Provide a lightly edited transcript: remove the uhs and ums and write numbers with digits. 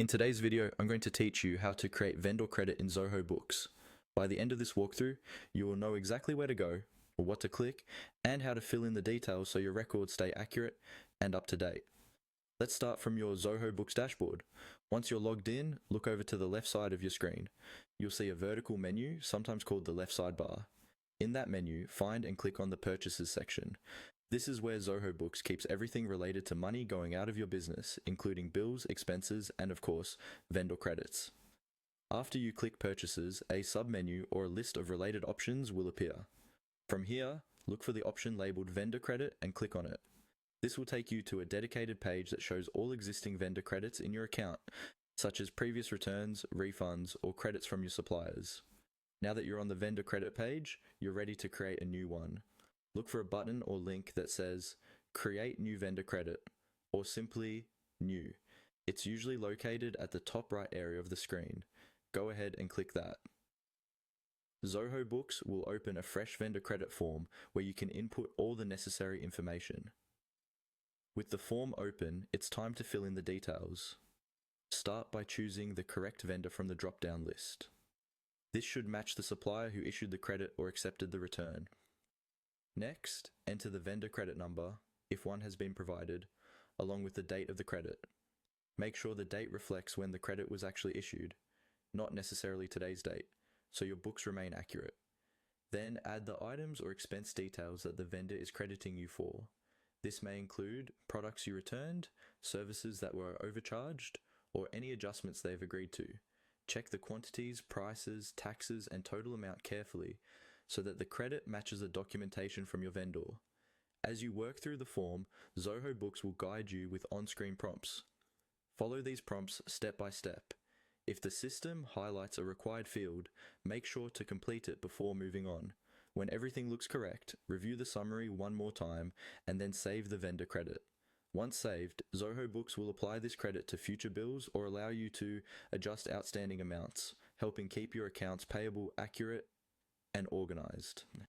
In today's video, I'm going to teach you how to create vendor credit in Zoho Books. By the end of this walkthrough, you will know exactly where to go, or what to click, and how to fill in the details so your records stay accurate and up to date. Let's start from your Zoho Books dashboard. Once you're logged in, look over to the left side of your screen. You'll see a vertical menu, sometimes called the left sidebar. In that menu, find and click on the Purchases section. This is where Zoho Books keeps everything related to money going out of your business, including bills, expenses, and of course, vendor credits. After you click Purchases, a submenu or a list of related options will appear. From here, look for the option labeled Vendor Credit and click on it. This will take you to a dedicated page that shows all existing vendor credits in your account, such as previous returns, refunds, or credits from your suppliers. Now that you're on the vendor credit page, you're ready to create a new one. Look for a button or link that says Create New Vendor Credit, or simply New. It's usually located at the top right area of the screen. Go ahead and click that. Zoho Books will open a fresh vendor credit form where you can input all the necessary information. With the form open, it's time to fill in the details. Start by choosing the correct vendor from the drop-down list. This should match the supplier who issued the credit or accepted the return. Next, enter the vendor credit number, if one has been provided, along with the date of the credit. Make sure the date reflects when the credit was actually issued, not necessarily today's date, so your books remain accurate. Then add the items or expense details that the vendor is crediting you for. This may include products you returned, services that were overcharged, or any adjustments they've agreed to. Check the quantities, prices, taxes, and total amount carefully so that the credit matches the documentation from your vendor. As you work through the form, Zoho Books will guide you with on-screen prompts. Follow these prompts step by step. If the system highlights a required field, make sure to complete it before moving on. When everything looks correct, review the summary one more time and then save the vendor credit. Once saved, Zoho Books will apply this credit to future bills or allow you to adjust outstanding amounts, helping keep your accounts payable accurate and organized.